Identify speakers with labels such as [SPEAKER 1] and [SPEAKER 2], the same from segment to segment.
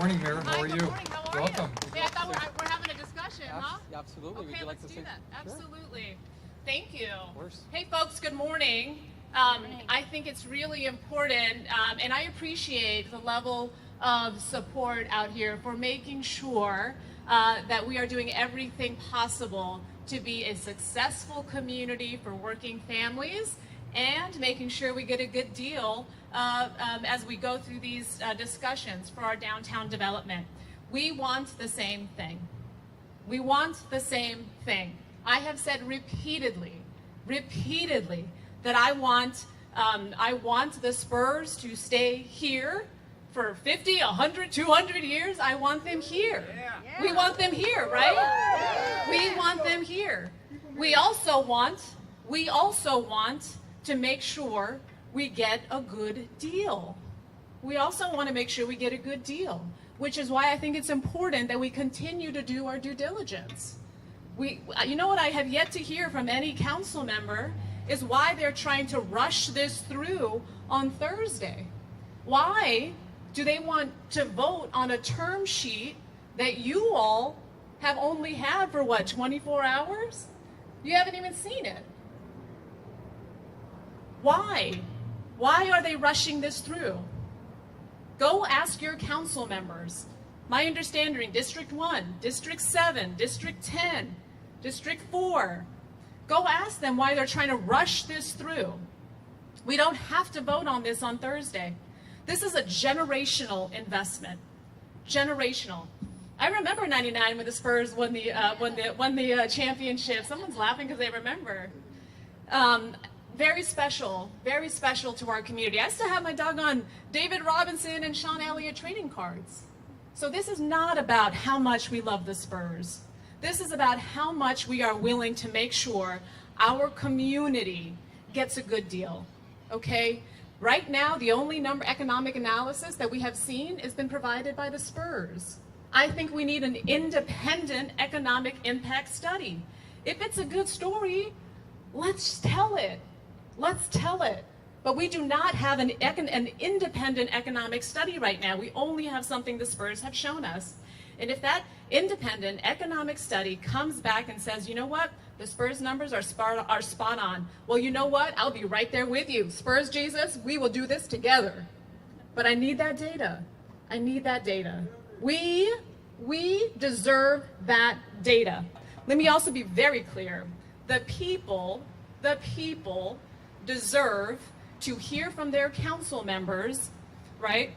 [SPEAKER 1] Morning, Mayor.
[SPEAKER 2] Hi,
[SPEAKER 1] How are you?
[SPEAKER 2] Good morning. How are
[SPEAKER 1] Welcome.
[SPEAKER 2] you? Hey, I thought we're having a discussion, huh?
[SPEAKER 3] Absolutely.
[SPEAKER 2] Okay,
[SPEAKER 3] Would you like
[SPEAKER 2] let's
[SPEAKER 3] to
[SPEAKER 2] do
[SPEAKER 3] say?
[SPEAKER 2] that.
[SPEAKER 3] Sure.
[SPEAKER 2] Absolutely. Thank you.
[SPEAKER 3] Of course.
[SPEAKER 2] Hey, folks. Good morning. I think it's really important, and I appreciate the level of support out here for making sure that we are doing everything possible to be a successful community for working families and making sure we get a good deal as we go through these discussions for our downtown development. We want the same thing. We want the same thing. I have said repeatedly, that I want the Spurs to stay here for 50, 100, 200 years. I want them here. Yeah. We want them here, right? Yeah. We want them here. We also want to make sure we get a good deal. We also want to make sure we get a good deal, which is why I think it's important that we continue to do our due diligence. You know what I have yet to hear from any council member is why they're trying to rush this through on Thursday. Why do they want to vote on a term sheet that you all have only had for what, 24 hours? You haven't even seen it. Why? Why are they rushing this through? Go ask your council members. My understanding, District 1, District 7, District 10, District 4. Go ask them why they're trying to rush this through. We don't have to vote on this on Thursday. This is a generational investment. Generational. I remember '99 when the Spurs won the championship. Someone's laughing because they remember. Very special to our community. I still have my doggone David Robinson and Sean Elliott trading cards. So this is not about how much we love the Spurs. This is about how much we are willing to make sure our community gets a good deal, okay? Right now, the only economic analysis that we have seen has been provided by the Spurs. I think we need an independent economic impact study. If it's a good story, let's tell it. Let's tell it. But we do not have an independent economic study right now. We only have something the Spurs have shown us. And if that independent economic study comes back and says, you know what, the Spurs numbers are spot on. Well, you know what, I'll be right there with you. Spurs Jesus, we will do this together. But I need that data. I need that data. We deserve that data. Let me also be very clear. The people deserve to hear from their council members, right,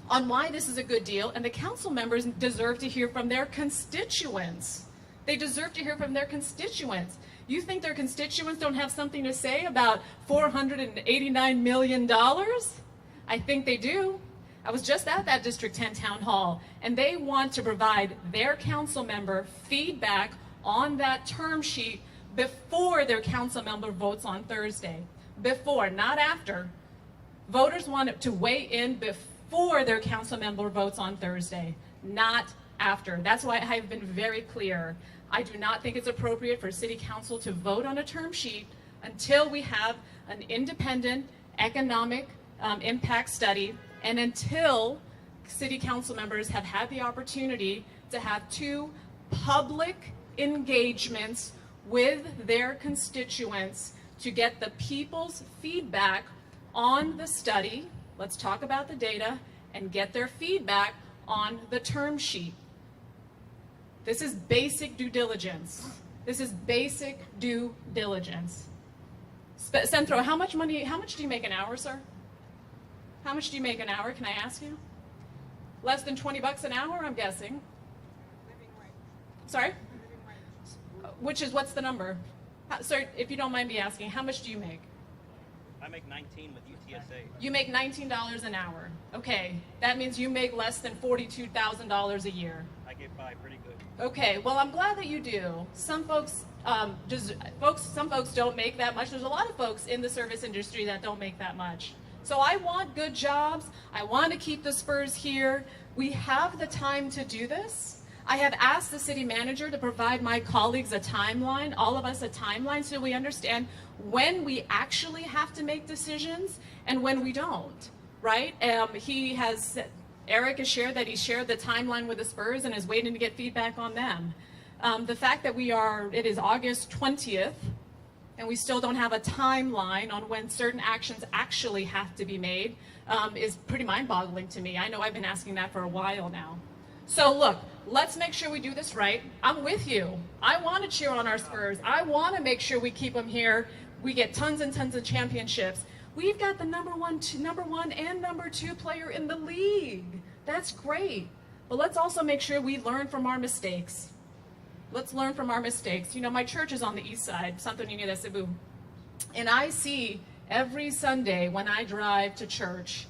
[SPEAKER 2] on why this is a good deal, and the council members deserve to hear from their constituents. They deserve to hear from their constituents. You think their constituents don't have something to say about $489 million? I think they do. I was just at that District 10 town hall, and they want to provide their council member feedback on that term sheet before their council member votes on Thursday. Before, not after. Voters want to weigh in before their council member votes on Thursday, not after. That's why I have been very clear. I do not think it's appropriate for City Council to vote on a term sheet until we have an independent economic impact study and until City Council members have had the opportunity to have 2 public engagements with their constituents to get the people's feedback on the study. Let's talk about the data and get their feedback on the term sheet. This is basic due diligence. This is basic due diligence. Centro, how much do you make an hour, sir? How much do you make an hour, can I ask you? Less than 20 bucks an hour, I'm guessing.
[SPEAKER 4] Living wage.
[SPEAKER 2] Sorry?
[SPEAKER 4] Living wage.
[SPEAKER 2] Which is, what's the number? Sir, if you don't mind me asking, how much do you make?
[SPEAKER 5] I make 19 with UTSA.
[SPEAKER 2] You make $19 an hour. Okay, that means you make less than $42,000 a year.
[SPEAKER 5] I get by pretty good.
[SPEAKER 2] Okay, well, I'm glad that you do. Some folks don't make that much. There's a lot of folks in the service industry that don't make that much. So I want good jobs. I want to keep the Spurs here. We have the time to do this. I have asked the city manager to provide my colleagues a timeline, all of us a timeline, so we understand when we actually have to make decisions and when we don't, right? He has Eric has shared that he shared the timeline with the Spurs and is waiting to get feedback on them. The fact that it is August 20th, and we still don't have a timeline on when certain actions actually have to be made is pretty mind-boggling to me. I know I've been asking that for a while now. So look, let's make sure we do this right. I'm with you. I want to cheer on our Spurs. I want to make sure we keep them here. We get tons and tons of championships. We've got the number one and number 2 player in the league. That's great. But let's also make sure we learn from our mistakes. Let's learn from our mistakes. You know, my church is on the east side, Santo Niño de Cebu. And I see every Sunday when I drive to church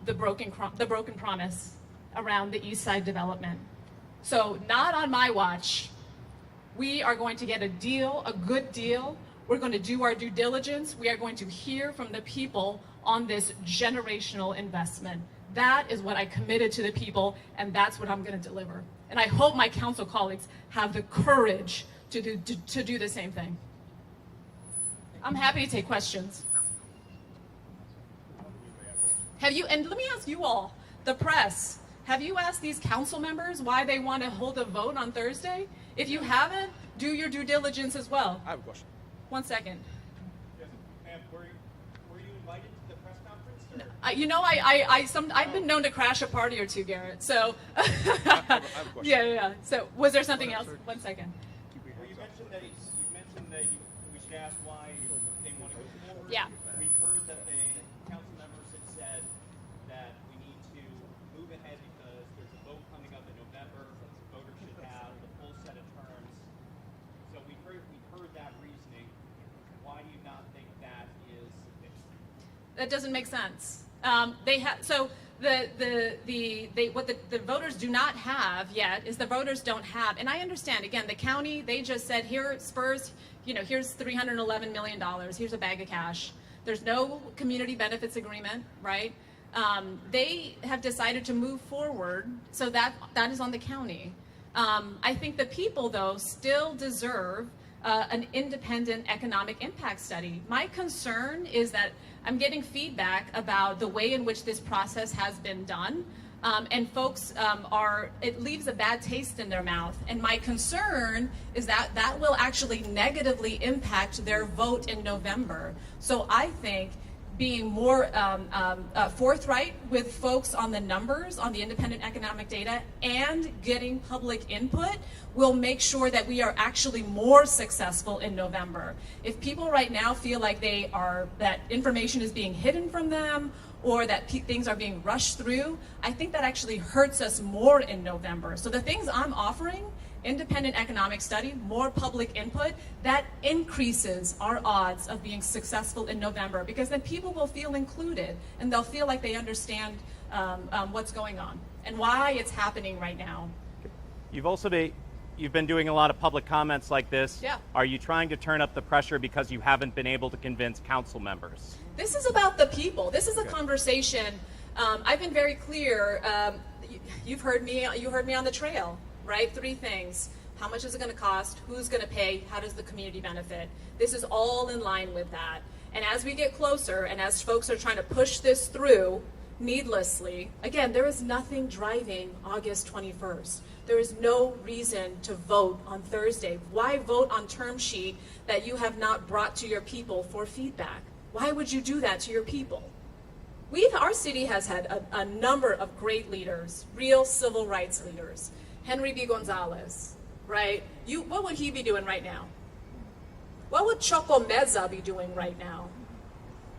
[SPEAKER 2] the broken promise around the east side development. So not on my watch. We are going to get a deal, a good deal. We're going to do our due diligence. We are going to hear from the people on this generational investment. That is what I committed to the people, and that's what I'm going to deliver. And I hope my council colleagues have the courage to do the same thing. I'm happy to take questions. And let me ask you all, the press, have you asked these council members why they want to hold a vote on Thursday? If you haven't, do your due diligence as well.
[SPEAKER 1] I have a question.
[SPEAKER 2] 1 second.
[SPEAKER 5] Yes, ma'am, were you invited to the press conference? Or?
[SPEAKER 2] I've been known to crash a party or two, Garrett. So,
[SPEAKER 1] I have a question.
[SPEAKER 2] yeah. So, was there something else? 1 second.
[SPEAKER 5] Well, you mentioned that we should ask why they want to go forward.
[SPEAKER 2] Yeah.
[SPEAKER 5] We've heard that the council members had said that we need to move ahead because there's a vote coming up in November. Voters should have the full set of terms. So we've heard that reasoning. Why do you not think that is sufficient?
[SPEAKER 2] That doesn't make sense. What the voters do not have yet is the voters don't have, and I understand, again, the county, they just said, here, Spurs, here's $311 million, here's a bag of cash. There's no community benefits agreement, right? They have decided to move forward, so that is on the county. I think the people, though, still deserve an independent economic impact study. My concern is that I'm getting feedback about the way in which this process has been done, and folks it leaves a bad taste in their mouth. And my concern is that that will actually negatively impact their vote in November. So I think being more forthright with folks on the numbers, on the independent economic data, and getting public input will make sure that we are actually more successful in November. If people right now feel like that information is being hidden from them, or that things are being rushed through, I think that actually hurts us more in November. So the things I'm offering, independent economic study, more public input, that increases our odds of being successful in November, because then people will feel included and they'll feel like they understand what's going on and why it's happening right now.
[SPEAKER 3] You've been doing a lot of public comments like this.
[SPEAKER 2] Yeah.
[SPEAKER 3] Are you trying to turn up the pressure because you haven't been able to convince council members?
[SPEAKER 2] This is about the people. This is a conversation. I've been very clear. You heard me on the trail. Right? 3 things. How much is it going to cost? Who's going to pay? How does the community benefit? This is all in line with that. And as we get closer, and as folks are trying to push this through needlessly, again, there is nothing driving August 21st. There is no reason to vote on Thursday. Why vote on term sheet that you have not brought to your people for feedback? Why would you do that to your people? Our city has had a number of great leaders, real civil rights leaders. Henry B. Gonzalez, right? What would he be doing right now? What would Choco Meza be doing right now?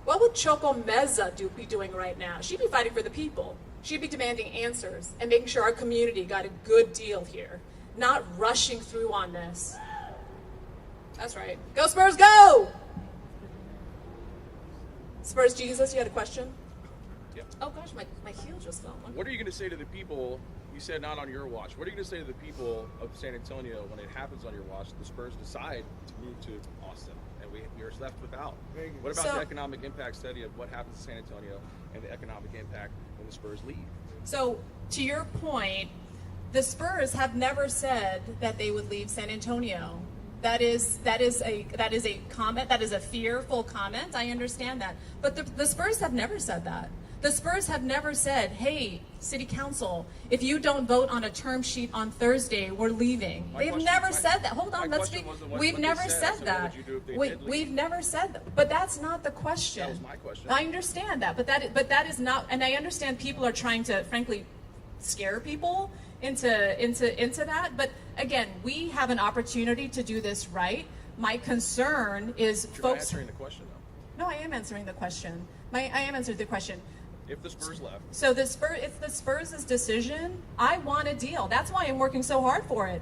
[SPEAKER 2] What would Choco Meza be doing right now? She'd be fighting for the people. She'd be demanding answers and making sure our community got a good deal here, not rushing through on this. That's right. Go Spurs, go! Spurs Jesus, you had a question?
[SPEAKER 1] Yep.
[SPEAKER 2] Oh gosh, my heel just fell.
[SPEAKER 1] What are you going to say to the people? You said not on your watch. What are you going to say to the people of San Antonio when it happens on your watch? The Spurs decide to move to Austin, and we are left without. What about the economic impact study of what happens in San Antonio and the economic impact when the Spurs leave?
[SPEAKER 2] So, to your point, the Spurs have never said that they would leave San Antonio. That is a comment. That is a fearful comment. I understand that, but the Spurs have never said that. The Spurs have never said, hey, city council, if you don't vote on a term sheet on Thursday, we're leaving. They've never said that. Hold on, let's be. We've never said that. We've never said that. But that's not the question.
[SPEAKER 1] That was my question.
[SPEAKER 2] I understand that, but that is not, and I understand people are trying to, frankly, scare people into that. But again, we have an opportunity to do this right. My concern is
[SPEAKER 1] You're not
[SPEAKER 2] folks.
[SPEAKER 1] answering the question, though.
[SPEAKER 2] No, I am answering the question. I am answering the question.
[SPEAKER 1] If the Spurs left,
[SPEAKER 2] So it's the Spurs' decision. I want a deal. That's why I'm working so hard for it.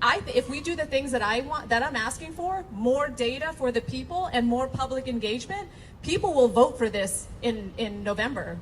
[SPEAKER 2] If we do the things that I want, that I'm asking for, more data for the people and more public engagement, people will vote for this in November.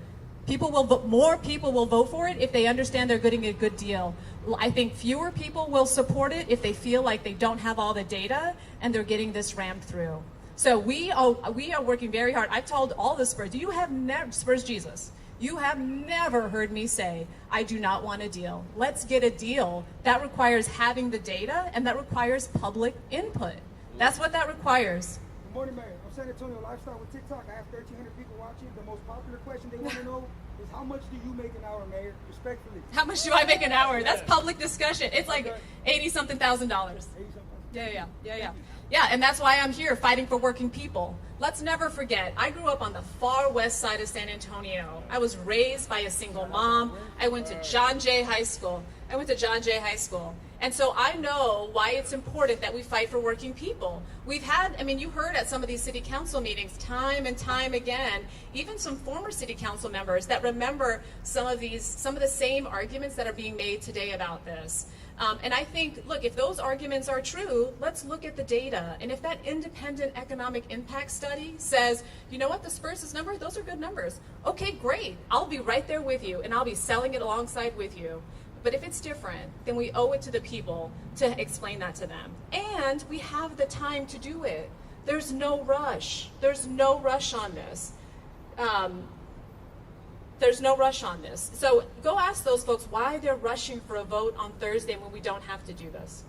[SPEAKER 2] More people will vote for it if they understand they're getting a good deal. I think fewer people will support it if they feel like they don't have all the data and they're getting this rammed through. So we are working very hard. I've told all the Spurs, you have never, Spurs Jesus, you have never heard me say, I do not want a deal. Let's get a deal. That requires having the data and that requires public input. That's what that requires.
[SPEAKER 6] Good morning, Mayor. I'm San Antonio Lifestyle with TikTok. I have 1,300 people watching. The most popular question they want to know is how much do you make an hour, Mayor? Respectfully.
[SPEAKER 2] How much do I make an hour? That's public discussion. It's like $80-something thousand. Yeah, and that's why I'm here fighting for working people. Let's never forget, I grew up on the far west side of San Antonio. I was raised by a single mom. I went to John Jay High School. And so I know why it's important that we fight for working people. You heard at some of these city council meetings time and time again, even some former city council members that remember some of the same arguments that are being made today about this. And I think, look, if those arguments are true, let's look at the data. And if that independent economic impact study says, you know what, the Spurs' number, those are good numbers. Okay, great. I'll be right there with you, and I'll be selling it alongside with you. But if it's different, then we owe it to the people to explain that to them. And we have the time to do it. There's no rush. There's no rush on this. So go ask those folks why they're rushing for a vote on Thursday when we don't have to do this.